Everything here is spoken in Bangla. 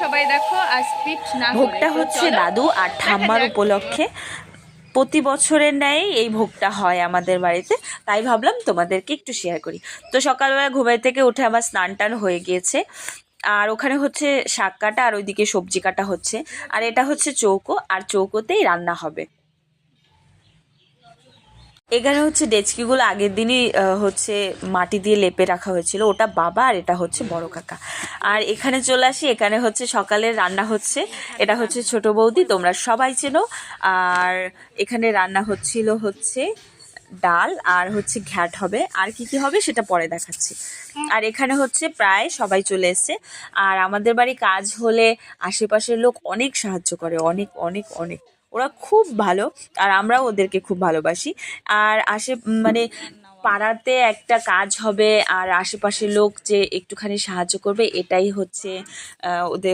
সবাই দেখো আর স্ক্রিপ্ট না করে ভোগটা তো হচ্ছে চলো দাদু আর দেখা ঠাম্মার যাক। উপলক্ষে। প্রতি বছরের ন্যায় এই ভোগটা হয় আমাদের বাড়িতে, তাই ভাবলাম তোমাদেরকে একটু শেয়ার করি। তো সকালবেলা ঘুমাই থেকে উঠে আমার স্নান টান হয়ে গিয়েছে, আর ওখানে হচ্ছে শাক কাটা আর ওইদিকে সবজি কাটা হচ্ছে। আর এটা হচ্ছে চৌকো, আর চৌকোতেই রান্না হবে। এখানে হচ্ছে ডেচকিগুলো আগের দিনই হচ্ছে মাটি দিয়ে লেপে রাখা হয়েছিল, ওটা বাবা আর এটা হচ্ছে বড় কাকা। আর এখানে চলে আসি, এখানে হচ্ছে সকালের রান্না হচ্ছে। এটা হচ্ছে ছোট বৌদি, তোমরা সবাই চেনো। আর এখানে রান্না হচ্ছিল হচ্ছে ডাল আর হচ্ছে ঘ্যাট হবে, আর কি কি হবে সেটা পরে দেখাচ্ছি। আর এখানে হচ্ছে প্রায় সবাই চলে এসছে। আর আমাদের বাড়ি কাজ হলে আশেপাশের লোক অনেক সাহায্য করে, অনেক অনেক অনেক। ওরা খুব ভালো, আর আমরাও ওদেরকে খুব ভালোবাসি। আর মানে পাড়াতে একটা কাজ হবে আর আশেপাশের লোক যে একটুখানি সাহায্য করবে, এটাই হচ্ছে ওদের